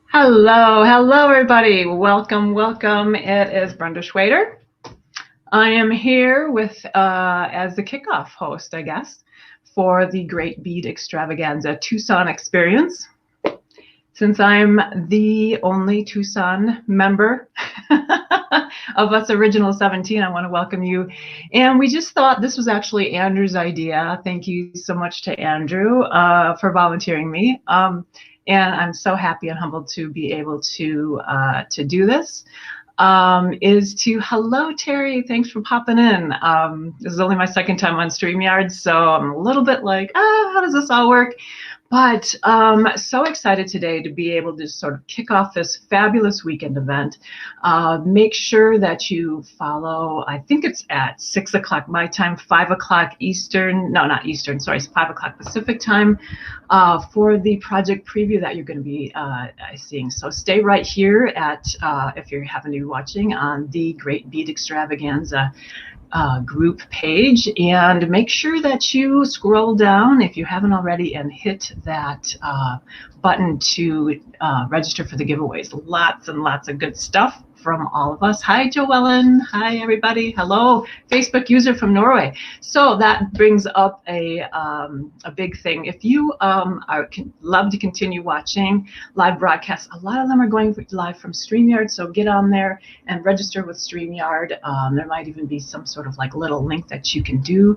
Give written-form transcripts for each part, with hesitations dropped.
Hello, everybody. Welcome. It is Brenda Schweder. I am here with, as the kickoff host, I guess, for the Great Bead Extravaganza Tucson experience. Since I'm the only Tucson member of us original 17, I want to welcome you. And we just thought this was actually Andrew's idea. Thank you so much to Andrew for volunteering me. And I'm so happy and humbled to be able to do this. Hello, Terry. Thanks for popping in. This is only my second time on StreamYard, so I'm a little bit like, how does this all work? But so excited today to be able to sort of kick off this fabulous weekend event. Make sure that you follow, I think it's at 6 o'clock my time, 5 o'clock Eastern, no, not Eastern, sorry, it's 5 o'clock Pacific time for the project preview that you're going to be seeing. So stay right here at, if you happen to be watching, on the Great Bead Extravaganza group page, and make sure that you scroll down if you haven't already and hit that button to register for the giveaways. Lots and lots of good stuff from all of us. Hi, Joellen. Hi, everybody. Hello, Facebook user from Norway. So that brings up a big thing. If you love to continue watching live broadcasts, a lot of them are going live from StreamYard, so get on there and register with StreamYard. There might even be some sort of like little link that you can do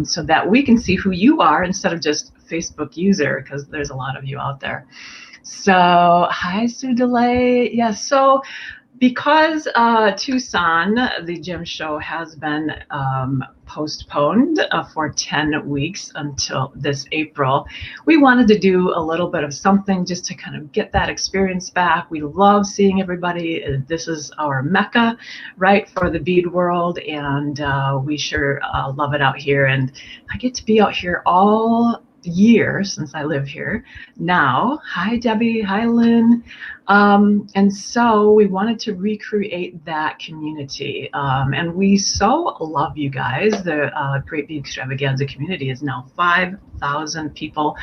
so that we can see who you are instead of just Facebook user, because there's a lot of you out there. So hi, Sue Delay. Yes, yeah, so because Tucson, the gem show, has been postponed for 10 weeks until this April, we wanted to do a little bit of something just to kind of get that experience back. We love seeing everybody. This is our mecca, right, for the bead world, and we sure love it out here. And I get to be out here all year since I live here now. Hi, Debbie. Hi, Lynn. And so we wanted to recreate that community. And we so love you guys. The Great Bead Extravaganza community is now 5,000 people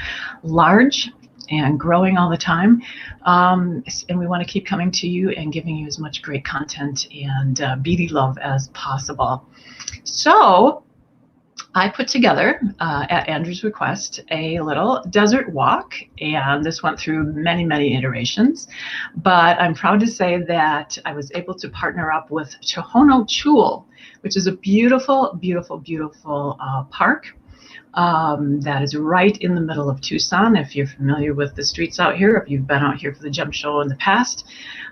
large and growing all the time. And we want to keep coming to you and giving you as much great content and beady love as possible. So I put together, at Andrew's request, a little desert walk, and this went through many, many iterations. But I'm proud to say that I was able to partner up with Tohono Chul, which is a beautiful, beautiful, beautiful park that is right in the middle of Tucson. If you're familiar with the streets out here, if you've been out here for the gem show in the past,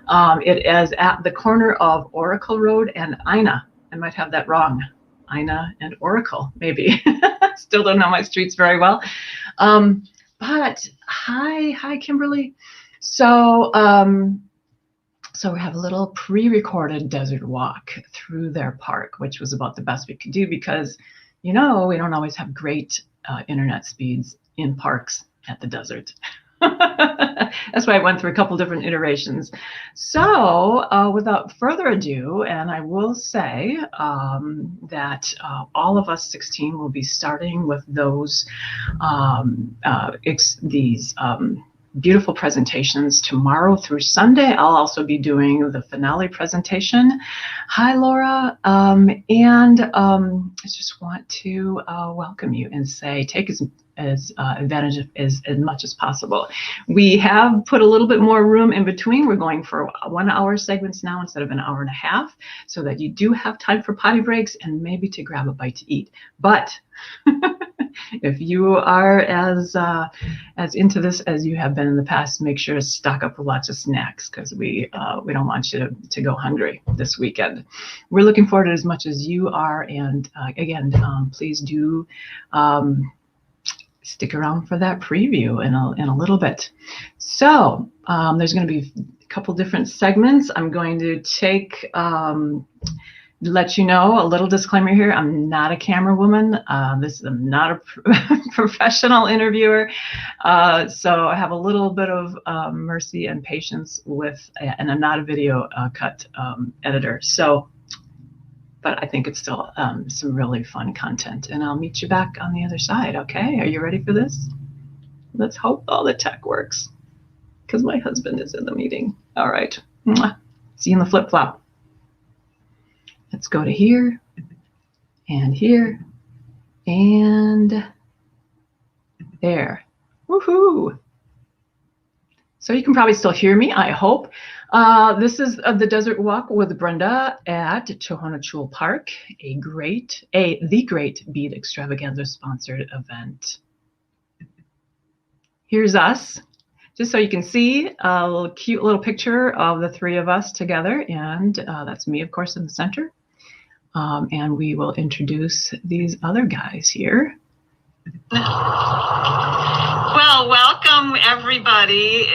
it is at the corner of Oracle Road and Ina. I might have that wrong. Ina and Oracle, maybe. Still don't know my streets very well. But hi, Kimberly. So we have a little pre-recorded desert walk through their park, which was about the best we could do because, you know, we don't always have great internet speeds in parks at the desert. That's why I went through a couple different iterations. So without further ado, and I will say that all of us 16 will be starting with those these beautiful presentations tomorrow through Sunday. I'll also be doing the finale presentation. Hi, Laura. And I just want to welcome you and say take as advantage of as much as possible. We have put a little bit more room in between. We're going for 1 hour segments now instead of an hour and a half, so that you do have time for potty breaks and maybe to grab a bite to eat. But if you are as into this as you have been in the past, make sure to stock up with lots of snacks, because we don't want you to go hungry this weekend. We're looking forward to it as much as you are, and again, please do stick around for that preview in a little bit. So there's going to be a couple different segments. I'm going to let you know a little disclaimer here. I'm not a camera woman. I'm not a professional interviewer. So I have a little bit of mercy and patience with, and I'm not a video cut editor. So, but I think it's still some really fun content, and I'll meet you back on the other side. Okay, are you ready for this? Let's hope all the tech works. because my husband is in the meeting. All right. Mwah. See you in the flip-flop. Let's go to here and here and there. Woohoo! So you can probably still hear me, I hope. This is the Desert Walk with Brenda at Tohono Chul Park, the great Bead Extravaganza sponsored event. Here's us, just so you can see a cute little picture of the three of us together, and that's me, of course, in the center. And we will introduce these other guys here. Well, welcome everybody.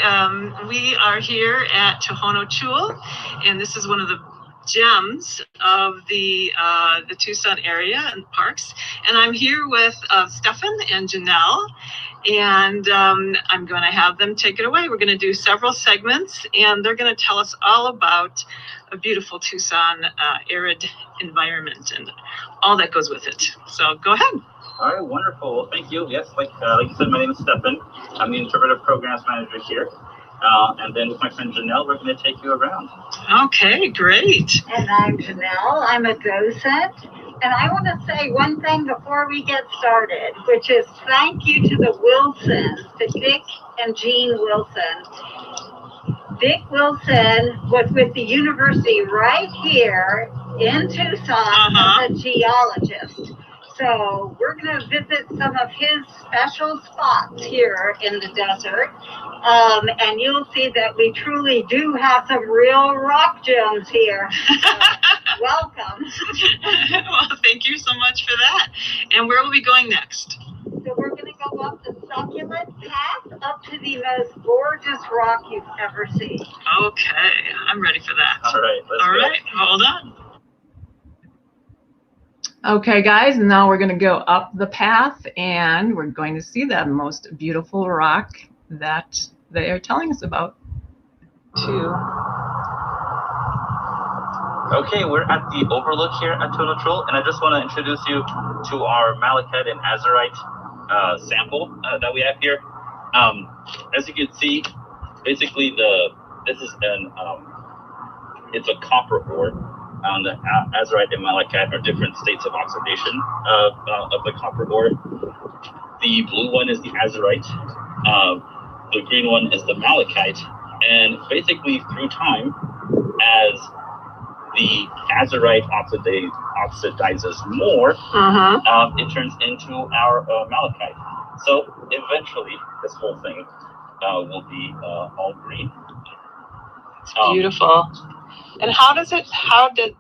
We are here at Tohono Chul, and this is one of the gems of the Tucson area and parks. And I'm here with Stefan and Janelle, and I'm going to have them take it away. We're going to do several segments, and they're going to tell us all about a beautiful Tucson arid environment and all that goes with it. So go ahead. All right, wonderful. Well, thank you. Yes, like you said, my name is Stefan. I'm the Interpretive Programs Manager here. And then with my friend Janelle, we're going to take you around. Okay, great. And I'm Janelle. I'm a docent. And I want to say one thing before we get started, which is thank you to the Wilsons, to Dick and Jean Wilson. Dick Wilson was with the university right here in Tucson as a geologist. So we're going to visit some of his special spots here in the desert. And you'll see that we truly do have some real rock gems here. Welcome. Well, thank you so much for that. And where will we be going next? So we're going to go up the succulent path up to the most gorgeous rock you've ever seen. Okay, I'm ready for that. All right, let's go. All right, hold on. Okay, guys, now we're going to go up the path, and we're going to see the most beautiful rock that they are telling us about. Okay, we're at the overlook here at Tohono Chul, and I just want to introduce you to our malachite and azurite sample that we have here. As you can see, basically it's a copper ore. The azurite and malachite are different states of oxidation of the copper ore. The blue one is the azurite. The green one is the malachite. And basically, through time, as the azurite oxidizes more, it turns into our malachite. So eventually, this whole thing will be all green. It's beautiful. And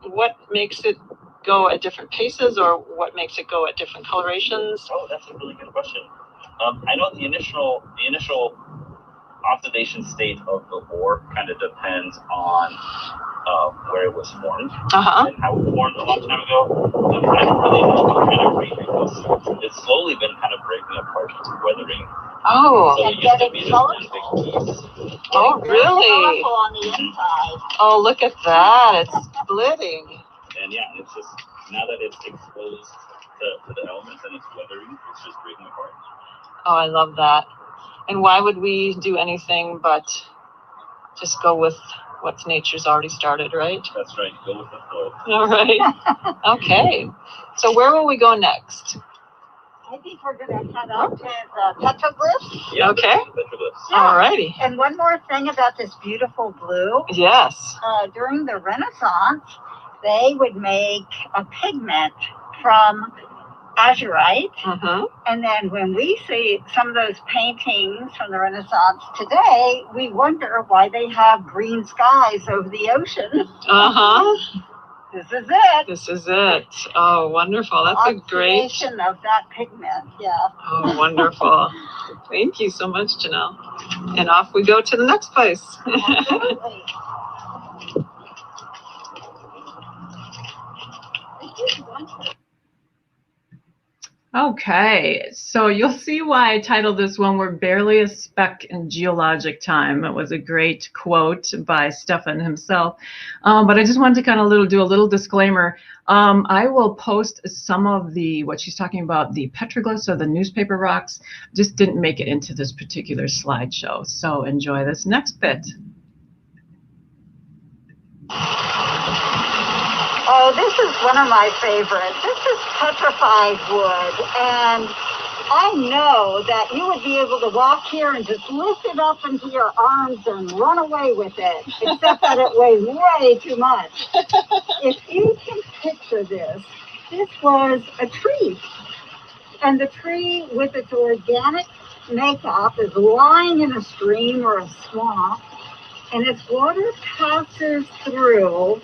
what makes it go at different paces, or what makes it go at different colorations? Oh, that's a really good question. I know the initial oxidation state of the ore kind of depends on where it was formed and how it formed a long time ago. I don't really know what kind of rate it goes. It's slowly been kind of breaking apart, weathering. Oh, so and getting colorful. Oh, really? Colorful on the inside. Oh, look at that! It's splitting. And yeah, it's just now that it's exposed to the elements and it's weathering, it's just breaking apart. Oh, I love that. And why would we do anything but just go with what's nature's already started, right? That's right. Go with the flow. All right. Okay. So where will we go next? I think we're going to head up to the petroglyphs. Yeah, okay. Petroglyphs. Yeah. All righty. And one more thing about this beautiful blue. Yes. During the Renaissance, they would make a pigment from azurite. And then when we see some of those paintings from the Renaissance today, we wonder why they have green skies over the ocean. This is it. This is it. Oh, wonderful. That's a great oxidation of that pigment. Yeah. Oh, wonderful. Thank you so much, Janelle. And off we go to the next place. Absolutely. Okay, so you'll see why I titled this one "We're Barely a Speck in Geologic Time." It was a great quote by Stefan himself. But I just wanted to kind of do a little disclaimer. I will post some of what she's talking about, the petroglyphs or the newspaper rocks, just didn't make it into this particular slideshow. So enjoy this next bit. Oh, this is one of my favorites. This is petrified wood, and I know that you would be able to walk here and just lift it up into your arms and run away with it, except that it weighs way too much. If you can picture this was a tree, and the tree with its organic makeup is lying in a stream or a swamp, and its water passes through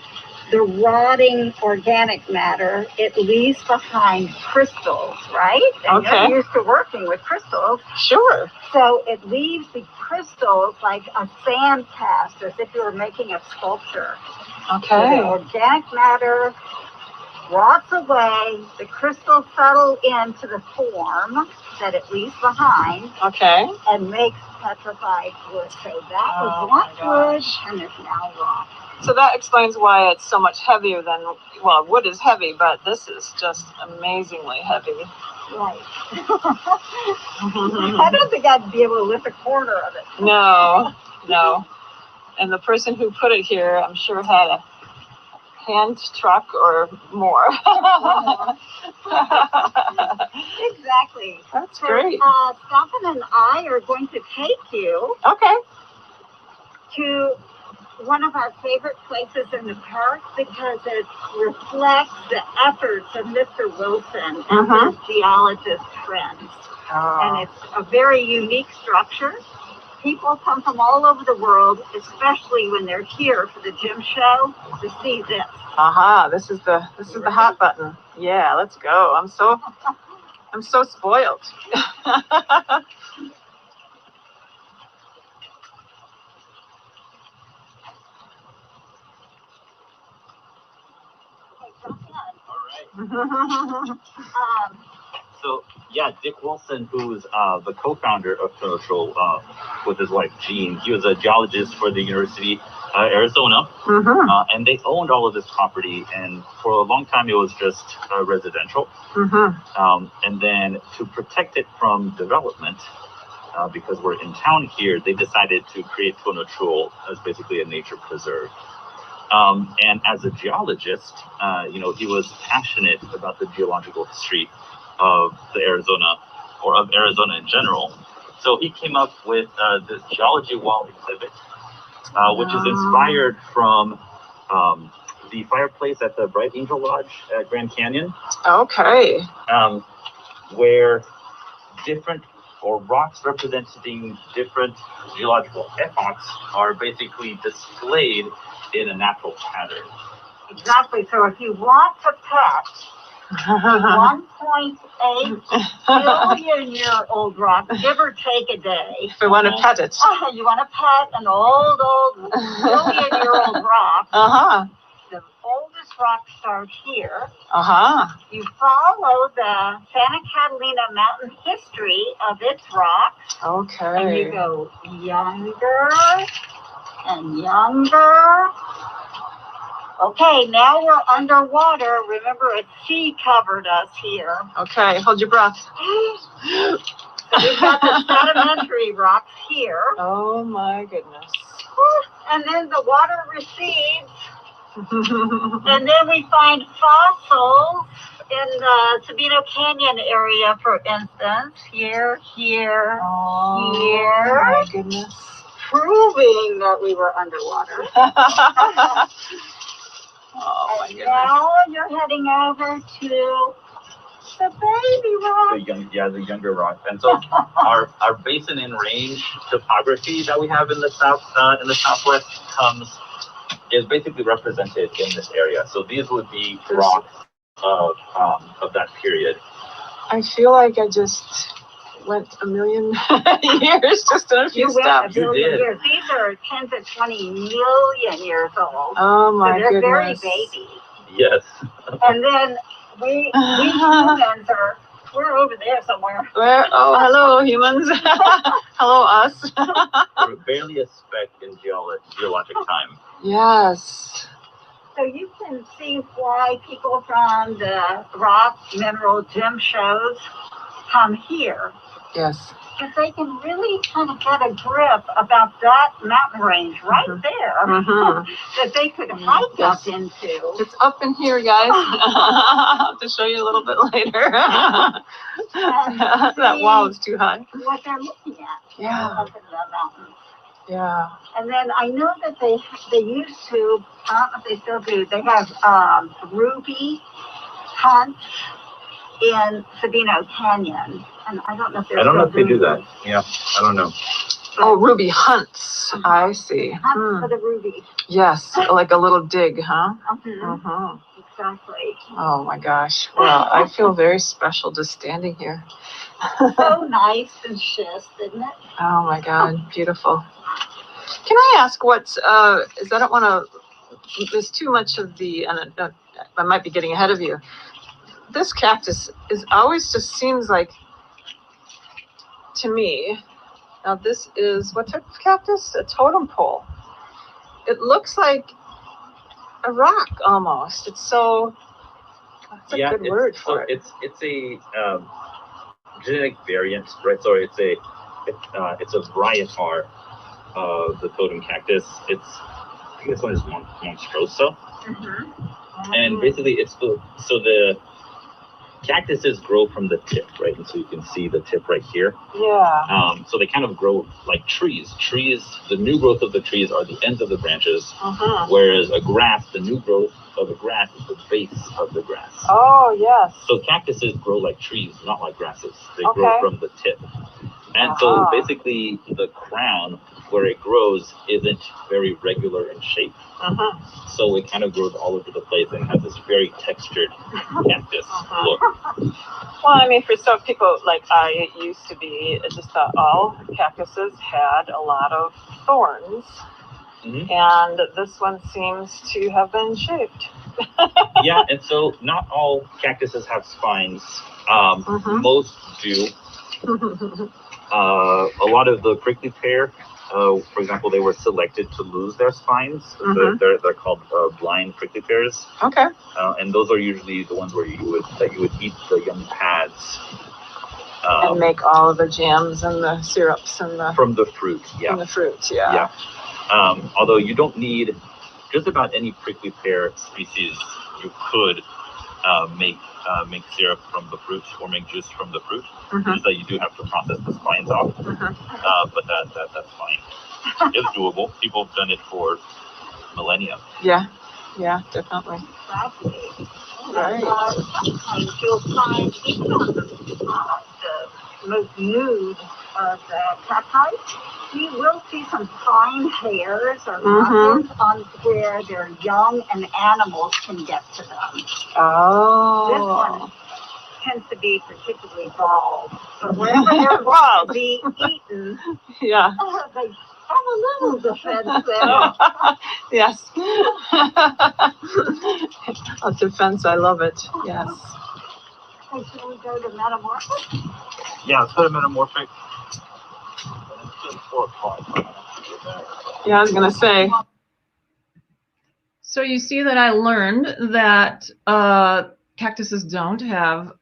the rotting organic matter. It leaves behind crystals, right? And Okay. You're used to working with crystals. Sure. So it leaves the crystals like a sand cast, as if you were making a sculpture. Okay. So the organic matter rots away, the crystals settle into the form that it leaves behind. Okay. And makes petrified wood. So that was once wood and is now rock. So that explains why it's so much heavier than, well, wood is heavy, but this is just amazingly heavy. Right. I don't think I'd be able to lift a quarter of it. No. And the person who put it here, I'm sure had a hand truck or more. Exactly. That's great. Stefan and I are going to take you to one of our favorite places in the park because it reflects the efforts of Mr. Wilson and his geologist friends. And it's a very unique structure. People come from all over the world, especially when they're here for the Gem show, to see this. This is the hot button. Yeah, let's go. I'm so spoiled. So yeah, Dick Wilson, who's the co-founder of Tohono Chul with his wife Jean, he was a geologist for the University of Arizona, and they owned all of this property. And for a long time, it was just residential. And then to protect it from development, because we're in town here, they decided to create Tohono Chul as basically a nature preserve. And as a geologist, he was passionate about the geological history of of Arizona in general. So he came up with this geology wall exhibit, which is inspired from the fireplace at the Bright Angel Lodge at Grand Canyon. Okay. Where different rocks representing different geological epochs are basically displayed in a natural pattern. Exactly. So if you want to pet 1.8 billion-year-old rock, give or take a day. If we want to pet it. You want to pet an old billion-year-old rock. The oldest rock starts here. You follow the Santa Catalina mountain history of its rocks. Okay. And you go younger and younger. Okay, now we're underwater. Remember, a sea covered us here. Okay, hold your breath. So we've got the sedimentary rocks here. Oh my goodness. And then the water recedes. And then we find fossils in the Sabino Canyon area, for instance. Here. Oh my goodness. Proving that we were underwater. Oh my goodness. Now you're heading over to the baby rock. The younger rock. And so our basin and range topography that we have in the southwest is basically represented in this area. So these would be rocks of that period. I feel like I just went a million years just in a few steps. You did. Years. These are 10 to 20 million years old. Oh my so they're goodness. very baby. Yes. And then we humans are We're over there somewhere. Where? Oh, hello, humans. Hello, us. We're barely a speck in geologic time. Yes. So you can see why people from the rock, mineral, gem shows come here. Yes. Because they can really kind of get a grip about that mountain range right there that they could hike up into. It's up in here, guys. I'll have to show you a little bit later. That wall is too high. What they're looking at. Yeah. Up in the mountains. Yeah. And then I know that they used to, I don't know if they still do, they have ruby hunts in Sabino Canyon. And I don't know if they're I don't know if they do doing that. Yeah, I don't know. Oh, ruby hunts. I see. Hunts for the ruby. Yes, like a little dig, huh? Exactly. Oh my gosh. Well, I feel very special just standing here. So nice and schist, isn't it? Oh my God, beautiful. Can I ask what's, I don't want to, there's too much of the, and I might be getting ahead of you. This cactus is always just seems like, to me, now this is, what type of cactus? A totem pole. It looks like a rock almost. It's so, that's a good word for it. It's a genetic variant, right? So it's a varietar of the totem cactus. I think this one is Monstrosa. And basically the cactuses grow from the tip, right? And so you can see the tip right here. Yeah. So they kind of grow like trees. The new growth of the trees are the ends of the branches, whereas a grass, the new growth of a grass is the base of the grass. Oh, yes. So cactuses grow like trees, not like grasses. They grow from the tip. And so basically the crown where it grows isn't very regular in shape. So it kind of grows all over the place and has this very textured cactus look. Well, I mean, for some people, like I used to be, I just thought all cactuses had a lot of thorns. And this one seems to have been shaped. Yeah, and so not all cactuses have spines. Most do. A lot of the prickly pear, for example, they were selected to lose their spines. They're called blind prickly pears. Okay. And those are usually the ones where you would eat the young pads. And make all of the jams and the syrups and the from the fruit. Yeah. From the fruit. Yeah. Although you don't need just about any prickly pear species, you could make syrup from the fruit or make juice from the fruit. Just that you do have to process the spines off. But that's fine. It's doable. People have done it for millennia. Yeah, definitely. Right. Sometimes you'll find the most nude of the cacti. You will see some fine hairs or markings on where they're young and animals can get to them. Oh. This one tends to be particularly bald. But whenever they're bald, to be eaten, they have a little defense there. Yes. A defense, I love it. Yes. Okay, should we go to metamorphic? Yeah, let's go to metamorphic. Yeah, I was gonna say. So you see that I learned that cactuses don't have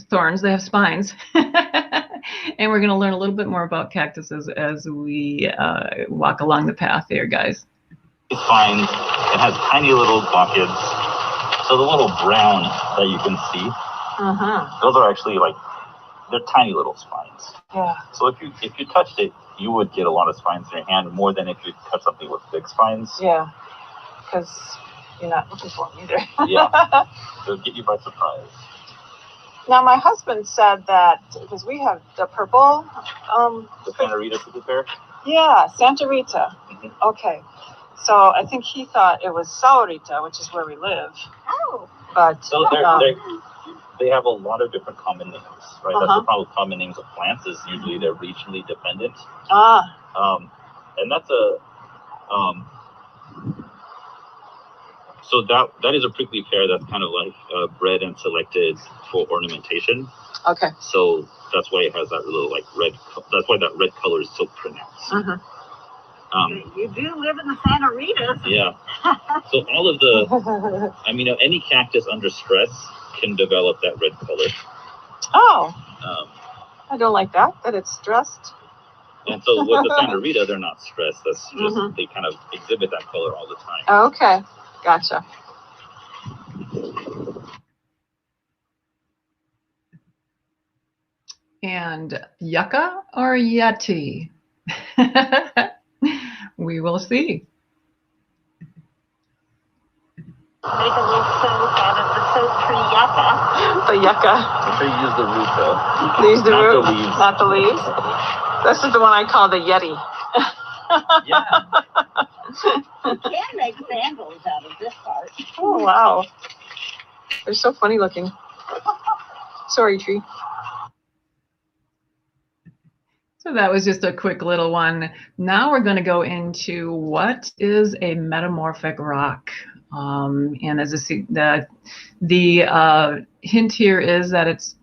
thorns, they have spines. And we're gonna learn a little bit more about cactuses as we walk along the path here, guys. Spines, it has tiny little buckets. So the little brown that you can see, those are actually they're tiny little spines. Yeah. So if you touched it, you would get a lot of spines in your hand, more than if you cut something with big spines. Yeah, because you're not looking for them either. Yeah, they'll get you by surprise. Now, my husband said that, because we have the purple... the Santa Rita prickly pear? Yeah, Santa Rita. Okay. So I think he thought it was Saurita, which is where we live. Oh. But... So they have a lot of different common names, right? That's the problem with common names of plants, is usually they're regionally dependent. And that's So that is a prickly pear that's kind of like bred and selected for ornamentation. Okay. So that's why it has that little like red. That's why that red color is so pronounced. You do live in the Santa Rita. Yeah. So all of the, I mean, any cactus under stress can develop that red color. Oh. I don't like that it's stressed. And so with the Santa Rita, they're not stressed. That's just, they kind of exhibit that color all the time. Okay. Gotcha. And yucca or yeti? We will see. Make a little soap out of the soap tree yucca. The yucca. Make sure you use the root though. Use the not root, the leaves. not the leaves. This is the one I call the yeti. Yeah. You can make sandals out of this part. Oh wow. They're so funny looking. Sorry, tree. So that was just a quick little one. Now we're going to go into what is a metamorphic rock. And as the hint here is that it's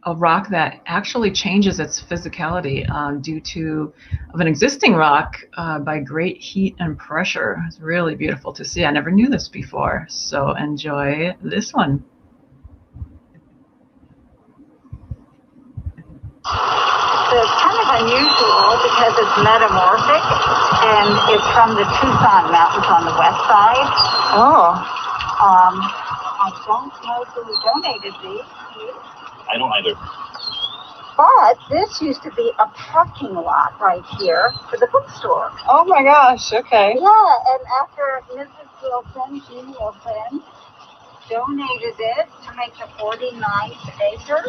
a rock that actually changes its physicality due to an existing rock by great heat and pressure. It's really beautiful to see. I never knew this before. So enjoy this one. It's kind of unusual because it's metamorphic, and it's from the Tucson Mountains on the west side. Oh. I don't know who donated these. I don't either. But this used to be a parking lot right here for the bookstore. Oh my gosh, okay. Yeah, and after Mrs. Wilson, Jean Wilson, donated it to make the 49th acre.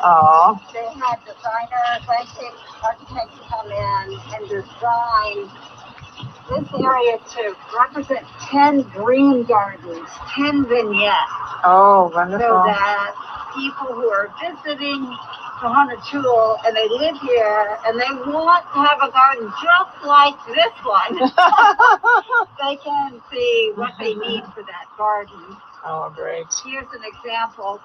Oh. They had designers, landscape architects come in and design this area to represent 10 green gardens, 10 vignettes. Oh, wonderful. So that people who are visiting Tohono Chul and they live here and they want to have a garden just like this one, they can see what they need for that garden. Oh, great. Here's an example.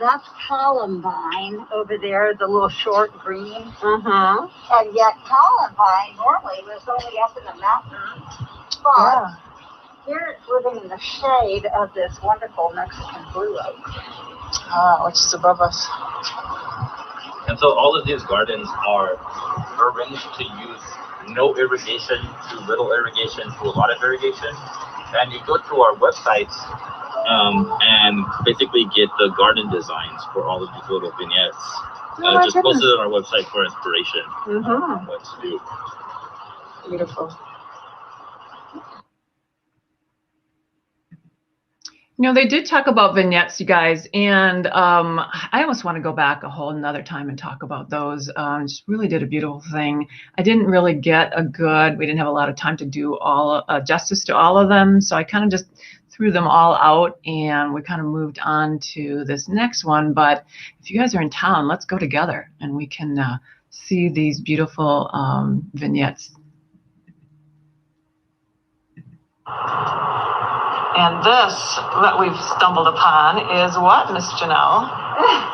That's columbine over there, the little short green. And yet columbine normally was only up in the mountains. But here it's living in the shade of this wonderful Mexican blue oak. Which is above us. And so all of these gardens are arranged to use no irrigation to little irrigation to a lot of irrigation. And you go to our websites and basically get the garden designs for all of these little vignettes. Just post it on our website for inspiration on what to do. Beautiful. You know, they did talk about vignettes, you guys, and I almost want to go back a whole another time and talk about those. Just really did a beautiful thing. I didn't really get we didn't have a lot of time to do all justice to all of them, so I kind of just threw them all out and we kind of moved on to this next one. But if you guys are in town, let's go together and we can see these beautiful vignettes. And this that we've stumbled upon is what, Miss Janelle?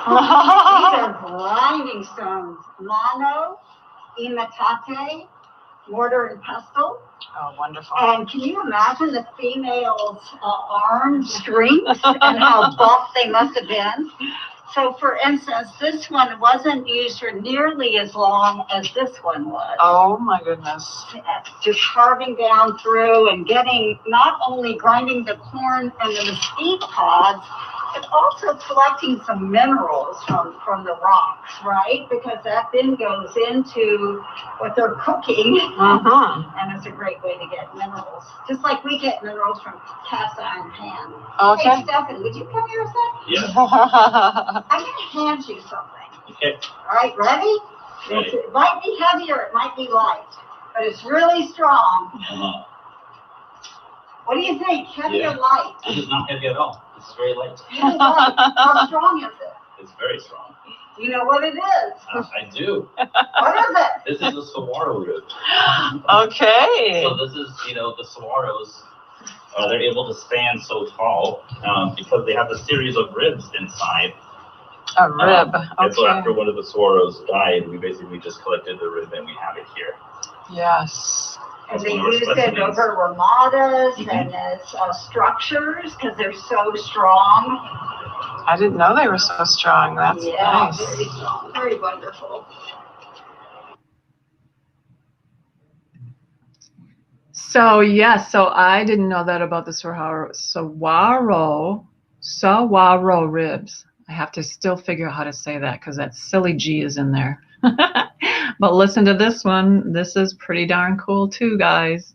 These are grinding stones. Mano, imitate, mortar and pestle. Oh, wonderful. And can you imagine the females' arm strength and how buff they must have been? So, for instance, this one wasn't used for nearly as long as this one was. Oh, my goodness. Just carving down through and getting, not only grinding the corn and the mesquite pods, but also collecting some minerals from the rocks, right? Because that then goes into what they're cooking. And it's a great way to get minerals. Just like we get minerals from cast iron pan. Okay. Hey, Stefan, would you come here a second? Yeah. I'm going to hand you something. Okay. All right, ready? Ready. It might be heavy or it might be light, but it's really strong. What do you think? Heavy or light? This is not heavy at all. This is very light. Really light. How strong is it? It's very strong. Do you know what it is? I do. What is it? This is the saguaro root. Okay. So this is, the saguaros they're able to stand so tall because they have a series of ribs inside. A rib. And so Okay. after one of the sorors died, we basically just collected the rib and we have it here. Yes. And they use it over ramadas and as structures because they're so strong. I didn't know they were so strong. That's nice. Very strong, very wonderful. So yes, so I didn't know that about the saguaro ribs. I have to still figure out how to say that because that silly G is in there. But listen to this one. This is pretty darn cool too, guys.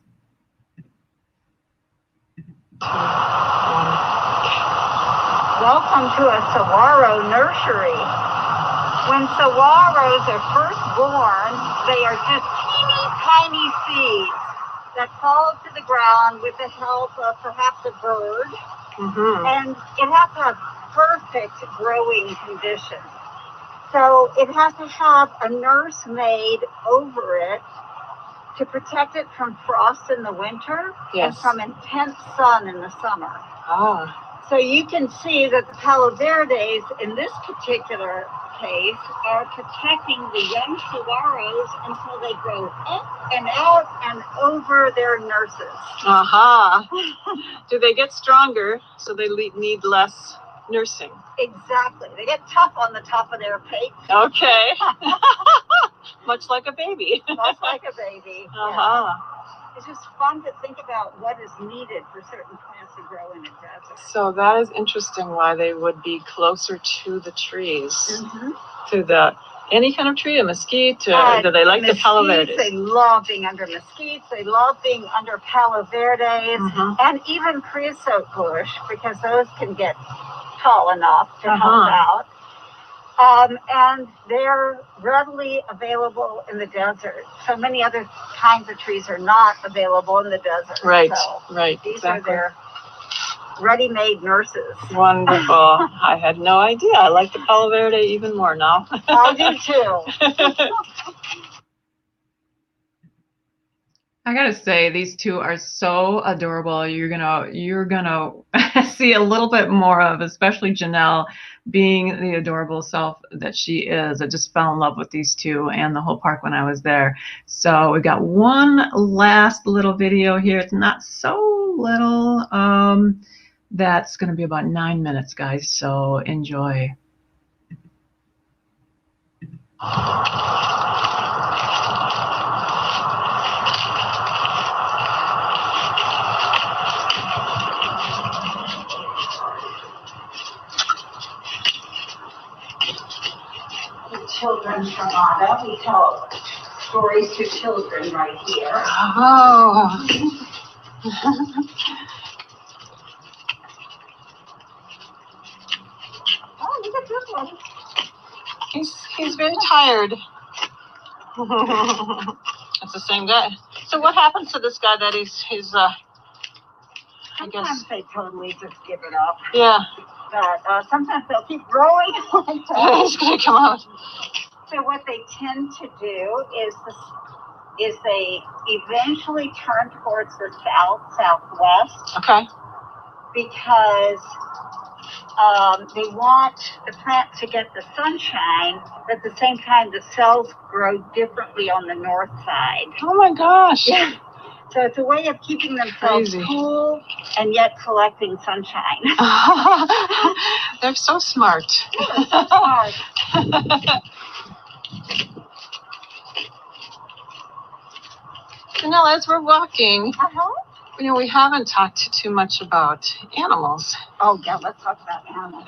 Welcome to a saguaro nursery. When saguaros are first born, they are just teeny tiny seeds that fall to the ground with the help of perhaps a bird. And it has to have perfect growing conditions. So it has to have a nurse maid over it to protect it from frost in the winter and from intense sun in the summer. So you can see that the Palo Verdes in this particular case are protecting the young saguaros until they grow up and out and over their nurses. Do they get stronger so they need less nursing? Exactly. They get tough on the top of their pate. Okay. Much like a baby. Much like a baby. Yeah. It's just fun to think about what is needed for certain plants to grow in a desert. So that is interesting why they would be closer to the trees. To the any kind of tree, a mesquite, do they like the Palo Verdes? They love being under mesquites. They love being under Palo Verdes and even creosote bush because those can get tall enough to help out. And they're readily available in the desert. So many other kinds of trees are not available in the desert. Right, so these exactly. are their ready-made nurses. Wonderful. I had no idea. I like the Palo Verde even more now. I do too. I gotta say, these two are so adorable. You're gonna see a little bit more of, especially Janelle, being the adorable self that she is. I just fell in love with these two and the whole park when I was there. So we got one last little video here. It's not so little. That's gonna be about 9 minutes, guys. So enjoy. Children's Ramada. We tell stories to children right here. Look at this one. He's very tired. It's the same guy. So what happens to this guy that he's Sometimes they totally just give it up. Yeah. But sometimes they'll keep growing like that. He's gonna come out. So what they tend to do is they eventually turn towards the southwest. Okay. Because they want the plant to get the sunshine, but at the same time the cells grow differently on the north side. Oh my gosh. Yeah. So it's a way of keeping themselves cool and yet collecting sunshine. They're so smart. They're so smart. Janelle, as we're walking, we haven't talked too much about animals. Oh, yeah, let's talk about animals.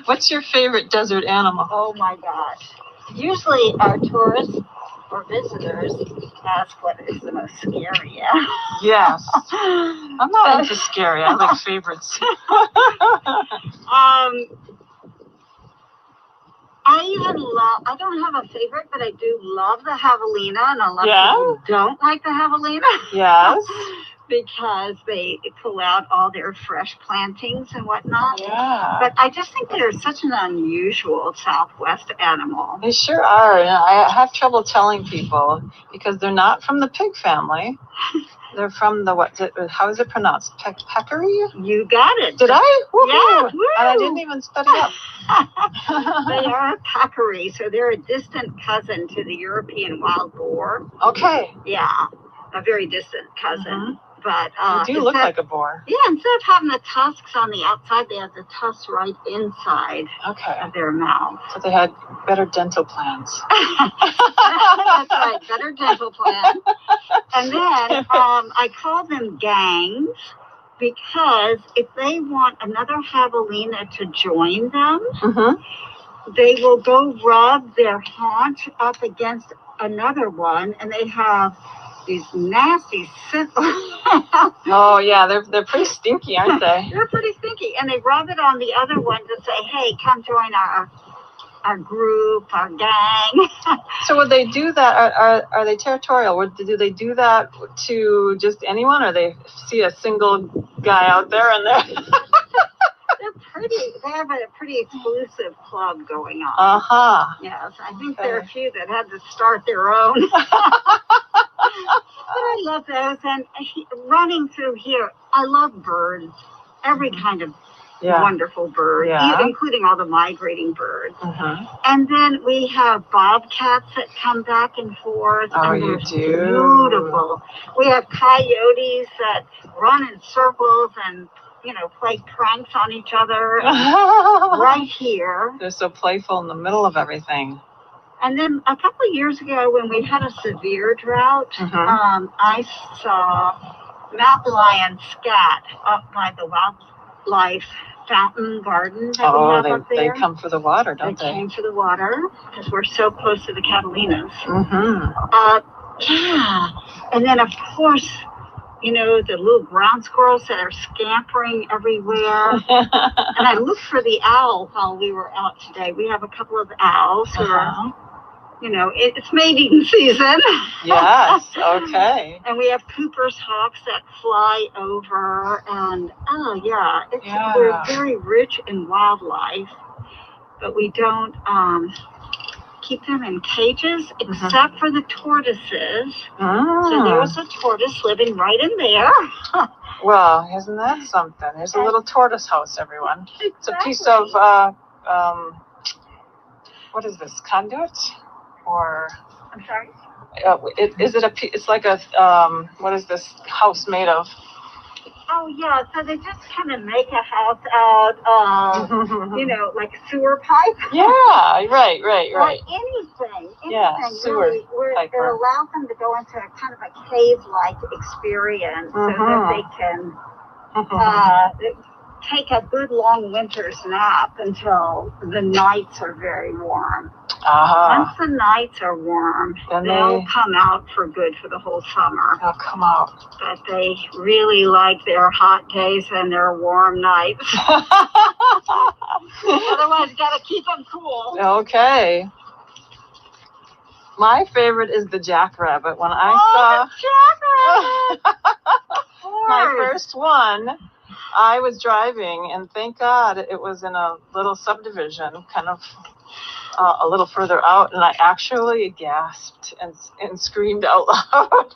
What's your favorite desert animal? Oh, my gosh. Usually our tourists or visitors ask what is the most scary. Yes. I'm not into scary. I like favorites. I don't have a favorite, but I do love the javelina, and a lot of people don't like the javelina. Yes. because they pull out all their fresh plantings and whatnot. Yeah. But I just think they're such an unusual Southwest animal. They sure are. And I have trouble telling people because they're not from the pig family. They're from the how is it pronounced? Peccary? You got it. Did I? Yeah. Woo-hoo. And I didn't even study up. They are a peccary, so they're a distant cousin to the European wild boar. Okay. Yeah, a very distant cousin. But they do look like a boar. Yeah, instead of having the tusks on the outside, they have the tusks right inside of their mouth. So they had better dental plans. That's right, better dental plans. And then I call them gangs because if they want another javelina to join them, they will go rub their haunch up against another one, and they have these nasty Oh yeah, they're pretty stinky, aren't they? They're pretty stinky, and they rub it on the other one to say, "Hey, come join our group, our gang." So would they do that? Are they territorial? Do they do that to just anyone, or they see a single guy out there and they're They have a pretty exclusive club going on. Yes, I think there are a few that had to start their own. But I love those, and running through here, I love birds, every kind of wonderful bird, including all the migrating birds. And then we have bobcats that come back and forth. Oh, and you do? Beautiful. We have coyotes that run in circles and play pranks on each other right here. They're so playful in the middle of everything. And then a couple of years ago, when we had a severe drought, I saw mountain lion scat up by the wildlife fountain garden that we have up there. They come for the water, don't they? They came for the water because we're so close to the Catalinas. Yeah. And then, of course, the little ground squirrels that are scampering everywhere. And I looked for the owl while we were out today. We have a couple of owls who are, it's mating season. Yes, okay. And we have Cooper's hawks that fly over. And, we're very rich in wildlife, but we don't keep them in cages except for the tortoises. So there's a tortoise living right in there. Well, isn't that something? There's a little tortoise house, everyone. Exactly. It's a piece of what is this, conduit? Or I'm sorry? It's like a what is this house made of? Oh yeah, so they just kind of make a house out of, like a sewer pipe. Yeah, right. Or anything. Yeah, sewer really, it allows them to go into a kind of a cave-like experience so that they can take a good long winter's nap until the nights are very warm. Once the nights are warm, then they'll come out for good for the whole summer. They'll come out. But they really like their hot days and their warm nights. Otherwise, you got to keep them cool. Okay. My favorite is the jackrabbit. When I saw the jackrabbit, my first one, I was driving, and thank God it was in a little subdivision, kind of a little further out, and I actually gasped and screamed out loud.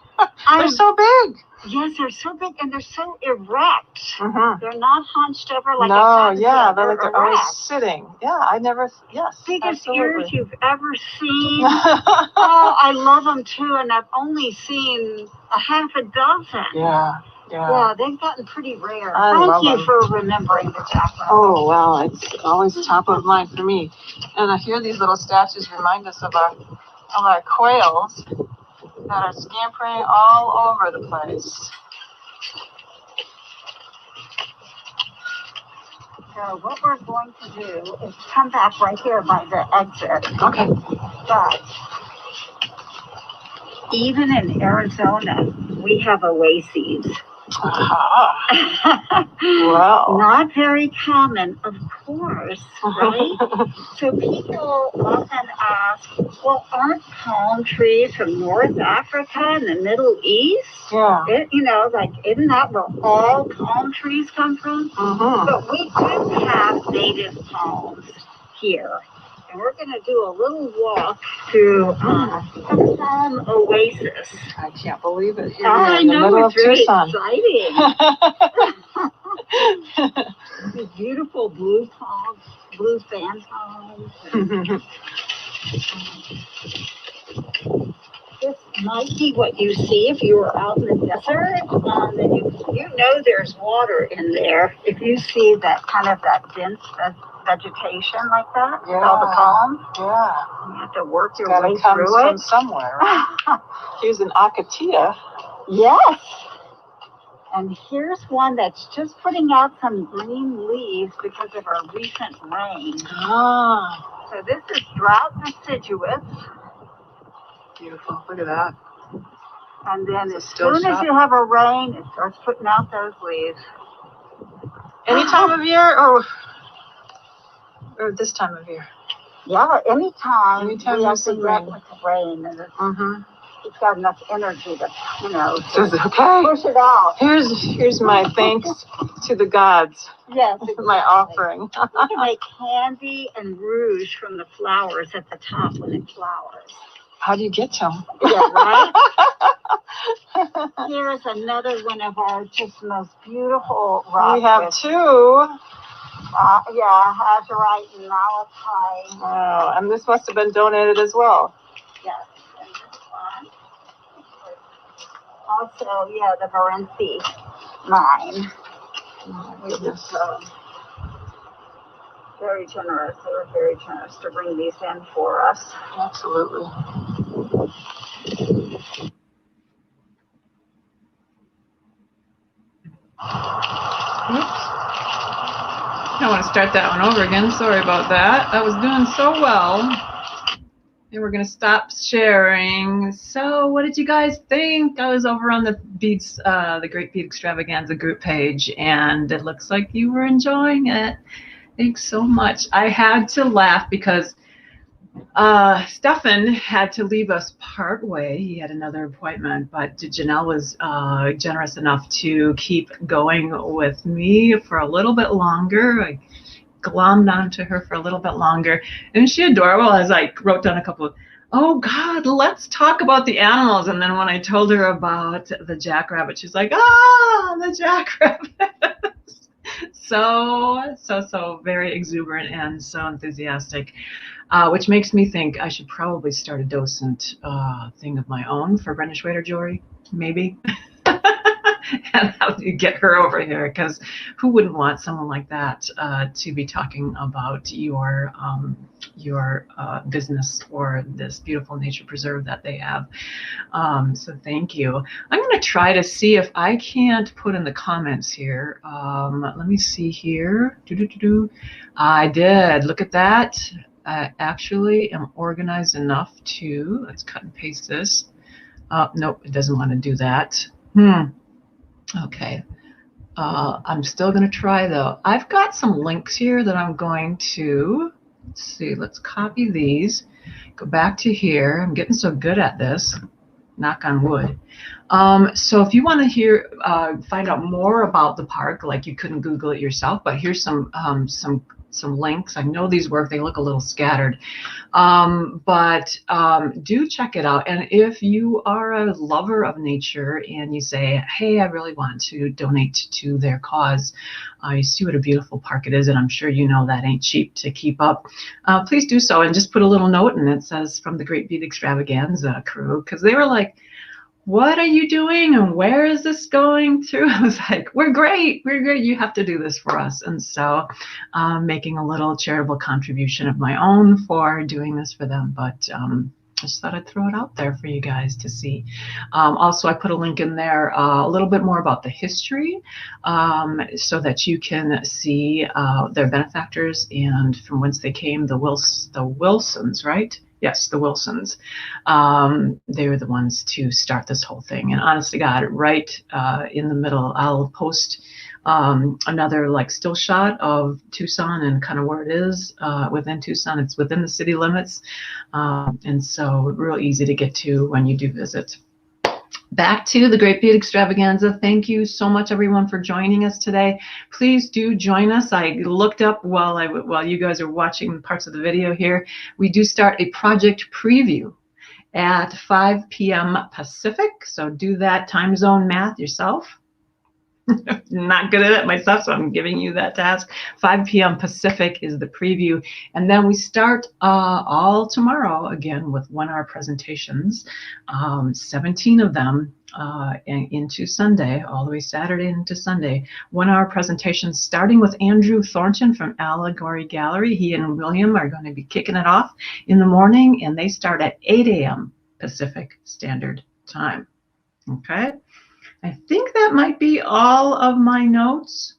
They're so big. Yes, they're so big, and they're so erect. They're not hunched over like they're always sitting. Yeah, biggest ears you've ever seen. Oh, I love them too, and I've only seen a half a dozen. Yeah, they've gotten pretty rare. Thank you for remembering the jackrabbit. Oh, well, it's always top of mind for me. And I hear these little statues remind us of our quails that are scampering all over the place. So what we're going to do is come back right here by the exit. Okay. But even in Arizona, we have oases. Wow. Not very common, of course, right? So people often ask, well, aren't palm trees from North Africa and the Middle East? Yeah. Isn't that where all palm trees come from? But we do have native palms here. And we're going to do a little walk through a palm oasis. I can't believe it. Here I in the know, middle it's of very Tucson. exciting. These beautiful blue fan palms. This might be what you see if you were out in the desert. Then you know there's water in there. If you see that dense vegetation like that, all the palms. Yeah. You have to work your Gotta way come through from it. somewhere. Right? Here's an acacia. Yes. And here's one that's just putting out some green leaves because of our recent rain. So this is drought deciduous. Beautiful. Look at that. And then as soon as you have a rain, it starts putting out those leaves. Any time of year or this time of year? Yeah, anytime we have there's to some get rain. with the rain. And it's got enough energy to, Okay. push it out. Here's my thanks to the gods. Yes. My offering. We can make candy and rouge from the flowers at the top when it flowers. How do you get to them? Yeah, right? Here's another one of our just most beautiful rocks. We have two. Azurite and malachite. Wow, and this must have been donated as well. Yes, and this one. Also, the Morenci mine. Very generous. They were very generous to bring these in for us. Absolutely. Oops. I want to start that one over again. Sorry about that. I was doing so well. And we're going to stop sharing. So what did you guys think? I was over on the beads, the Great Bead Extravaganza group page, and it looks like you were enjoying it. Thanks so much. I had to laugh because Stefan had to leave us part way. He had another appointment, but Janelle was generous enough to keep going with me for a little bit longer. I glommed onto her for a little bit longer. And she adorable as I wrote down a couple of, oh God, let's talk about the animals. And then when I told her about the jackrabbit, she's like, the jackrabbit. So very exuberant and so enthusiastic, which makes me think I should probably start a docent thing of my own for Brenda Schweder jewelry, maybe. And how do you get her over here? Because who wouldn't want someone like that to be talking about your business or this beautiful nature preserve that they have? So thank you. I'm going to try to see if I can't put in the comments here. Let me see here. I did. Look at that. I actually am organized enough to, let's cut and paste this. Nope, it doesn't want to do that. Okay. I'm still going to try though. I've got some links here that I'm going to, let's see, let's copy these, go back to here. I'm getting so good at this, knock on wood. So if you want to find out more about the park, like you couldn't Google it yourself, but here's some links. I know these work, they look a little scattered, but do check it out. And if you are a lover of nature and you say, hey, I really want to donate to their cause, you see what a beautiful park it is, and I'm sure you know that ain't cheap to keep up. Please do so, and just put a little note in it says from the Great Bead Extravaganza crew, because they were like, what are you doing and where is this going through? I was like, we're great, you have to do this for us. And so making a little charitable contribution of my own for doing this for them, but I just thought I'd throw it out there for you guys to see. Also, I put a link in there a little bit more about the history so that you can see their benefactors and from whence they came, the Wilsons, right? Yes, the Wilsons. They were the ones to start this whole thing. And honest to God, right in the middle, I'll post another like still shot of Tucson and kind of where it is within Tucson. It's within the city limits. And so real easy to get to when you do visit. Back to the Great Beard Extravaganza. Thank you so much, everyone, for joining us today. Please do join us. I looked up while you guys are watching parts of the video here. We do start a project preview at 5 p.m. Pacific. So do that time zone math yourself. Not good at it myself, so I'm giving you that task. 5 p.m. Pacific is the preview. And then we start all tomorrow again with 1 hour presentations, 17 of them into Sunday, all the way Saturday into Sunday. 1 hour presentations starting with Andrew Thornton from Allegory Gallery. He and William are going to be kicking it off in the morning, and they start at 8 a.m. Pacific Standard Time. Okay. I think that might be all of my notes.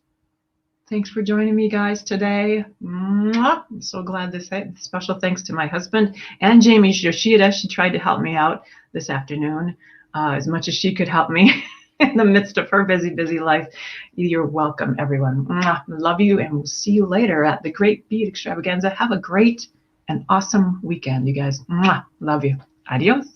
Thanks for joining me, guys, today. Mwah. I'm so glad to say special thanks to my husband and Jamie Yoshida. She tried to help me out this afternoon as much as she could help me in the midst of her busy life. You're welcome, everyone. Mwah. Love you, and we'll see you later at the Great Beard Extravaganza. Have a great and awesome weekend, you guys. Mwah. Love you. Adios.